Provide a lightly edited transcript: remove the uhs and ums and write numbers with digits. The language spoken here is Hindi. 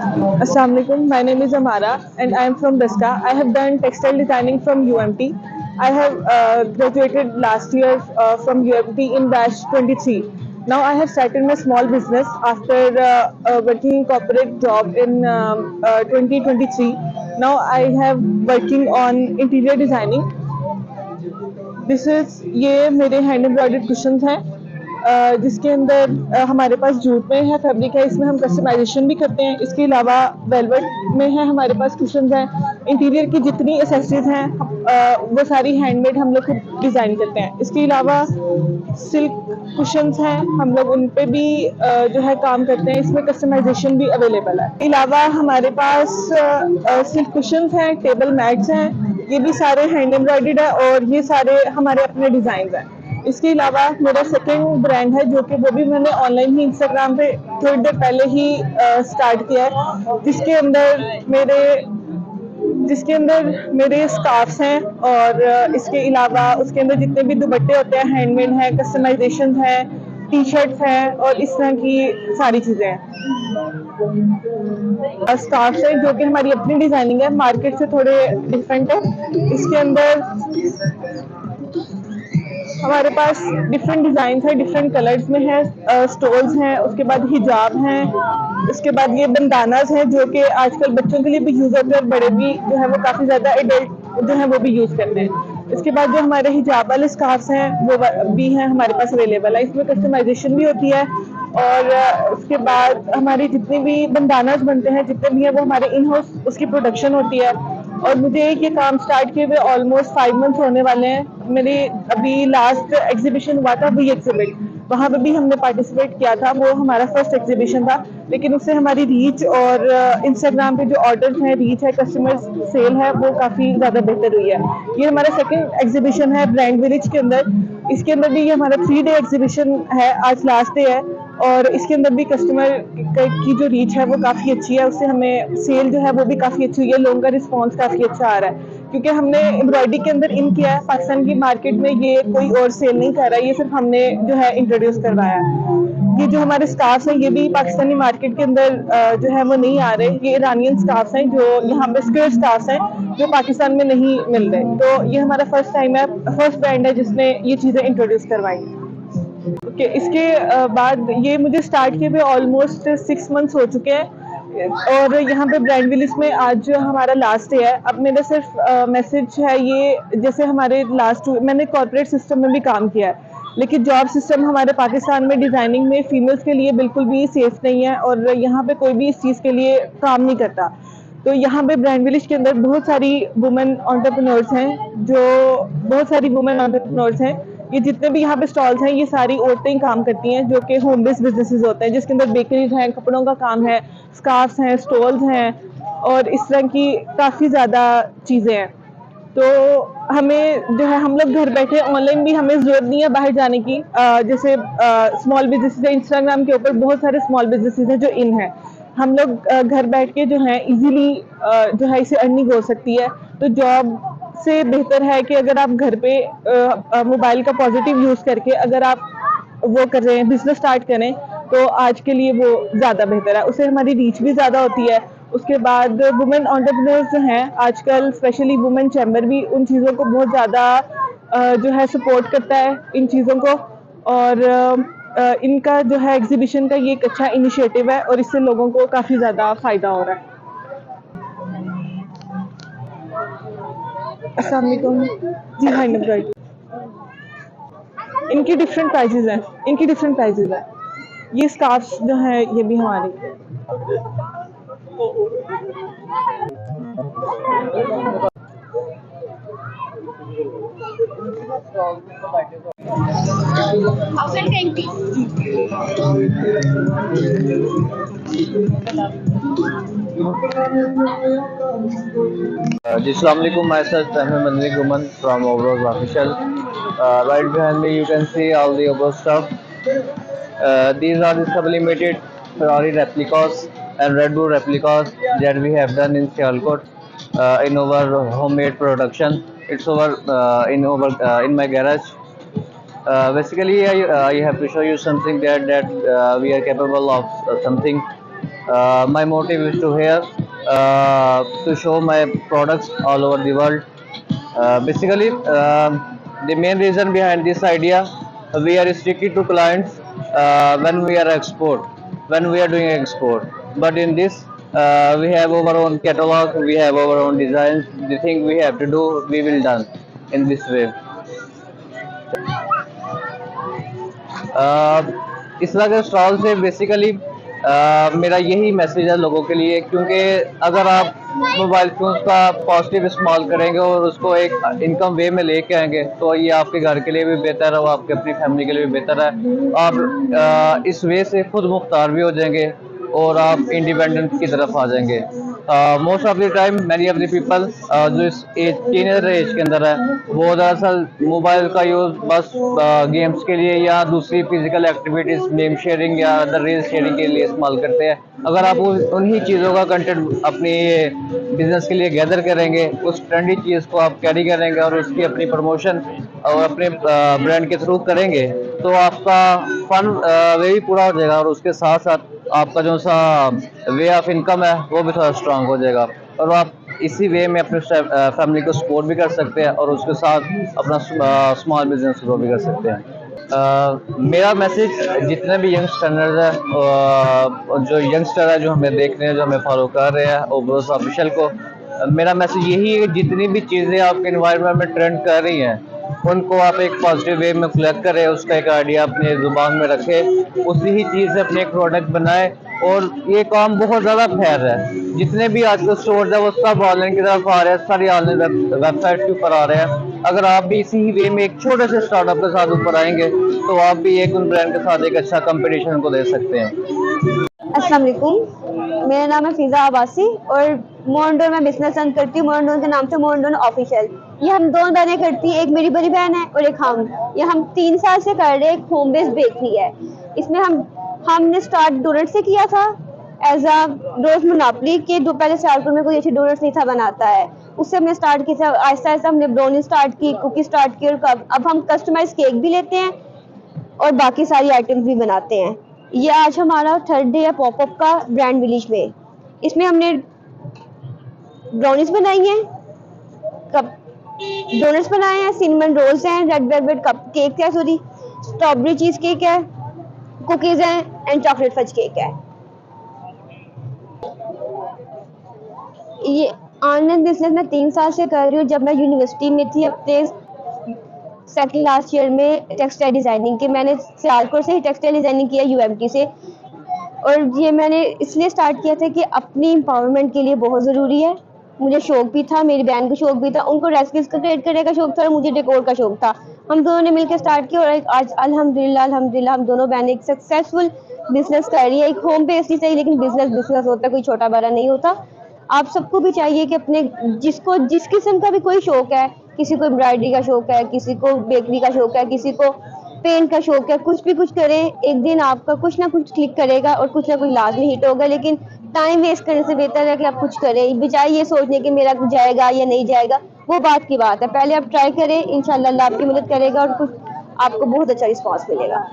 Assalamu alaikum. My name is Amara and I am from Biska. I have done textile designing from UMT. I have graduated last year from UMT in batch 23. Now I have started my small business after working in corporate job in 2023. Now I have working on interior designing. This is ये मेरे हैंड एम्ब्रॉयडर्ड कुशन्स हैं जिसके अंदर हमारे पास जूट में है फैब्रिक है इसमें हम कस्टमाइजेशन भी करते हैं। इसके अलावा वेलवेट में है हमारे पास कुशन्स हैं। इंटीरियर की जितनी एसेसरीज हैं वो सारी हैंडमेड हम लोग खुद डिज़ाइन करते हैं। इसके अलावा सिल्क कुशन्स हैं हम लोग उन पे भी जो है काम करते हैं। इसमें कस्टमाइजेशन भी अवेलेबल है। इसके अलावा हमारे पास सिल्क कुशन्स हैं, टेबल मैट्स हैं, ये भी सारे हैंड एम्ब्रॉयडर्ड है और ये सारे हमारे अपने डिज़ाइन हैं। इसके अलावा मेरा सेकंड ब्रांड है जो कि वो भी मैंने ऑनलाइन ही इंस्टाग्राम पे थोड़ी देर पहले ही स्टार्ट किया है जिसके अंदर मेरे स्कार्फ्स हैं और इसके अलावा उसके अंदर जितने भी दुपट्टे होते हैं हैंडमेड हैं, कस्टमाइजेशन हैं, टी शर्ट्स हैं और इस तरह की सारी चीज़ें हैं। स्कार्फ्स हैं जो कि हमारी अपनी डिज़ाइनिंग है, मार्केट से थोड़े डिफरेंट है। इसके अंदर हमारे पास डिफरेंट डिज़ाइन है, डिफरेंट कलर्स में है, स्टोल्स हैं, उसके बाद हिजाब हैं, उसके बाद ये बंदानाज हैं जो कि आजकल बच्चों के लिए भी यूज़ होते हैं और बड़े भी जो है वो काफ़ी ज़्यादा एडल्ट जो है वो भी यूज़ करते हैं। इसके बाद जो हमारे हिजाब वाले स्कार्फ्स हैं वो भी हैं हमारे पास अवेलेबल है। इसमें कस्टमाइजेशन भी होती है और उसके बाद हमारी जितनी भी बंदानाज बनते हैं जितने भी हैं वो हमारे इन हाउस उसकी प्रोडक्शन होती है। और मुझे ये काम स्टार्ट किए हुए ऑलमोस्ट 5 मंथ्स होने वाले हैं। मेरी अभी लास्ट एग्जीबिशन हुआ था वी एग्जिबिट, वहाँ पे भी हमने पार्टिसिपेट किया था। वो हमारा फर्स्ट एग्जीबिशन था लेकिन उससे हमारी रीच और इंस्टाग्राम पे जो ऑर्डर्स हैं, रीच है, कस्टमर सेल है वो काफ़ी ज़्यादा बेहतर हुई है। ये हमारा सेकंड एग्जीबिशन है ब्रांड विलेज के अंदर। इसके अंदर भी ये हमारा 3 डे एग्जीबिशन है, आज लास्ट डे है और इसके अंदर भी कस्टमर की जो रीच है वो काफ़ी अच्छी है। उससे हमें सेल जो है वो भी काफ़ी अच्छी हुई है, लोगों का रिस्पॉन्स काफ़ी अच्छा आ रहा है क्योंकि हमने एम्ब्रॉयडरी के अंदर इन किया है। पाकिस्तान की मार्केट में ये कोई और सेल नहीं कर रहा है, ये सिर्फ हमने जो है इंट्रोड्यूस करवाया है। ये जो हमारे स्कार्फ्स हैं ये भी पाकिस्तानी मार्केट के अंदर जो है वो नहीं आ रहे। ये ईरानियन स्कार्फ्स हैं जो यहाँ पे स्क्वेयर स्कार्फ्स हैं जो पाकिस्तान में नहीं मिल रहे। तो ये हमारा फर्स्ट टाइम है, फर्स्ट ब्रांड है जिसने ये चीज़ें इंट्रोड्यूस करवाई। ओके, इसके बाद ये मुझे स्टार्ट किए हुए ऑलमोस्ट 6 मंथ्स हो चुके हैं और यहाँ पे ब्रांड विलेज में आज हमारा लास्ट डे है। अब मेरा सिर्फ मैसेज है ये, जैसे हमारे लास्ट मैंने कॉर्पोरेट सिस्टम में भी काम किया है लेकिन जॉब सिस्टम हमारे पाकिस्तान में डिज़ाइनिंग में फ़ीमेल्स के लिए बिल्कुल भी सेफ़ नहीं है और यहाँ पे कोई भी इस चीज़ के लिए काम नहीं करता। तो यहाँ पे ब्रांड विलेज के अंदर बहुत सारी वुमेन एंटरप्रेन्योर्स हैं ये जितने भी यहाँ पे स्टॉल्स हैं ये सारी औरतें काम करती हैं जो कि होम बेस्ड बिजनेसेस होते हैं जिसके अंदर बेकरीज हैं, कपड़ों का काम है, स्कार्फ्स हैं, स्टॉल्स हैं और इस तरह की काफ़ी ज़्यादा चीज़ें हैं। तो हमें जो है हम लोग घर बैठे ऑनलाइन भी हमें ज़रूरत नहीं है बाहर जाने की। जैसे स्मॉल बिजनेसेस है, इंस्टाग्राम के ऊपर बहुत सारे स्मॉल बिजनेसेस हैं जो इन हैं। हम लोग घर बैठ के जो है इजीली जो है इसे अर्निंग हो सकती है। तो जॉब से बेहतर है कि अगर आप घर पे मोबाइल का पॉजिटिव यूज़ करके अगर आप वो कर रहे हैं, बिजनेस स्टार्ट करें तो आज के लिए वो ज़्यादा बेहतर है। उससे हमारी रीच भी ज़्यादा होती है। उसके बाद वुमेन एंटरप्रेन्योर्स जो हैं आजकल स्पेशली वुमेन चैम्बर भी उन चीज़ों को बहुत ज़्यादा जो है सपोर्ट करता है इन चीज़ों को और इनका जो है एग्जीबिशन का ये एक अच्छा इनिशिएटिव है और इससे लोगों को काफ़ी ज़्यादा फ़ायदा हो रहा है। अस्सलाम वालेकुम जी। हाँ एम्ब्रॉयडरी इनकी डिफरेंट प्राइजेज हैं। ये स्कार्फ्स जो हैं ये भी हमारी Ji Assalamu alaikum, myself Ahmed Manvi Guman from Overall Official. Right behind me you can see all the above stuff. These are the sublimated Ferrari replicas and Red Bull replicas that we have done in Sialkot in our homemade production. It's over in my garage. Basically, I have to show you something that we are capable of something. My motive is to to show my products all over the world. Basically, the main reason behind this idea, we are sticking to clients when we are doing export. But in this, we have our own catalog, we have our own designs. The thing we have to do, we will done in this way. इस तरह के स्टॉल से बेसिकली मेरा यही मैसेज है लोगों के लिए, क्योंकि अगर आप मोबाइल फोन का पॉजिटिव इस्तेमाल करेंगे और उसको एक इनकम वे में लेके आएंगे, तो ये आपके घर के लिए भी बेहतर है और आपके अपनी फैमिली के लिए भी बेहतर है। आप इस वे से खुद मुख्तार भी हो जाएंगे और आप इंडिपेंडेंस की तरफ आ जाएंगे। Most of the time many of the people जो इस एज टीनेजर एज के अंदर है, वो दरअसल मोबाइल का यूज़ बस गेम्स के लिए या दूसरी फिजिकल एक्टिविटीज़, मेम शेयरिंग या अदर रील्स शेयरिंग के लिए इस्तेमाल करते हैं। अगर आप उन्हीं चीज़ों का कंटेंट अपनी बिजनेस के लिए गैदर करेंगे, उस ट्रेंडी चीज़ को आप कैरी करेंगे और उसकी अपनी प्रमोशन और अपने ब्रांड के थ्रू करेंगे, तो आपका फन वे भी पूरा हो जाएगा और उसके साथ साथ आपका जो सा वे ऑफ इनकम है वो भी थोड़ा स्ट्रांग हो जाएगा और आप इसी वे में अपने फैमिली को सपोर्ट भी कर सकते हैं और उसके साथ अपना स्मॉल बिजनेस ग्रो भी कर सकते हैं। मेरा मैसेज जितने भी यंगस्टर्स हैं, जो यंगस्टर है जो हमें देख रहे हैं, जो हमें फॉलो कर रहे हैं ओब्रोस ऑफिशियल को, मेरा मैसेज यही है कि जितनी भी चीज़ें आपके एनवायरनमेंट में ट्रेंड कर रही हैं, उनको आप एक पॉजिटिव वे में कलेक्ट करें, उसका एक आइडिया अपने जुबान में रखें, उसी ही चीज़ से अपने एक प्रोडक्ट बनाएं। और ये काम बहुत ज़्यादा फैल रहा है, जितने भी आजकल स्टोर्स है वो सब ऑनलाइन की तरफ आ रहे हैं, सारी ऑनलाइन वेबसाइट के ऊपर आ रहे हैं। अगर आप भी इसी ही वे में एक छोटे से स्टार्टअप के साथ ऊपर आएंगे, तो आप भी एक उन ब्रांड के साथ एक अच्छा कंपटीशन को दे सकते हैं। अस्सलाम वालेकुम, मेरा नाम है फिजा अब्बासी और मोरंडोन में बिजनेस रन करती हूँ। मोरंडोन के नाम से मोरंडोन ऑफिशियल। ये हम दोनों बहनें करती हैं, एक मेरी बड़ी बहन है और एक हम। ये हम 3 साल से कर रहे हैं। एक होम बेस्ड बेकरी है। इसमें हमने स्टार्ट डोनट से किया था एज अ रोज मोनोपली के। पहले सियालपुर में कोई अच्छे डोनट्स नहीं था बनाता है, उससे हमने स्टार्ट किया। आहिस्ता आहिस्ता हमने ब्राउनी स्टार्ट की, कुकी स्टार्ट की और अब हम कस्टमाइज केक भी लेते हैं और बाकी सारी आइटम्स भी बनाते हैं। ये आज हमारा 3rd डे है पॉपअप का ब्रांड विलेज में। इसमें हमने ब्राउनीज बनाई हैं, कप डोनट्स बनाए हैं, सिनेमन रोल्स हैं, रेड वेलवेट कप केक है, सॉरी स्ट्रॉबेरी चीज केक है, कुकीज हैं एंड चॉकलेट फज केक है। ये ऑनलाइन बिजनेस मैं 3 साल से कर रही हूँ। जब मैं यूनिवर्सिटी में थी अपने सेकंड लास्ट ईयर में टेक्सटाइल डिज़ाइनिंग के, मैंने सियालकोट से ही टेक्सटाइल डिज़ाइनिंग किया UMT से। और ये मैंने इसलिए स्टार्ट किया था कि अपनी एम्पावरमेंट के लिए बहुत ज़रूरी है। मुझे शौक भी था, मेरी बहन को शौक भी था, उनको रेसिपीज का क्रिएट करने का शौक था और मुझे डेकोर का शौक था। हम दोनों ने मिलकर स्टार्ट किया और आज अल्हम्दुलिल्लाह हम दोनों बहनें एक सक्सेसफुल बिजनेस कर रही है। एक होम बेस्ड ही सही, लेकिन बिजनेस होता है, कोई छोटा बड़ा नहीं होता। आप सबको भी चाहिए कि अपने जिसको जिस किस्म का भी कोई शौक है, किसी को एम्ब्रॉयडरी का शौक है, किसी को बेकरी का शौक है, किसी को पेंट का शौक है, कुछ भी कुछ करें, एक दिन आपका कुछ ना कुछ क्लिक करेगा और कुछ ना कुछ लाजमी हिट होगा। लेकिन टाइम वेस्ट करने से बेहतर है कि आप कुछ करें, बजाय ये सोचने कि मेरा कुछ जाएगा या नहीं जाएगा। वो बात की बात है, पहले आप ट्राई करें, इंशाल्लाह अल्लाह आपकी मदद करेगा और कुछ आपको बहुत अच्छा रिस्पॉन्स मिलेगा।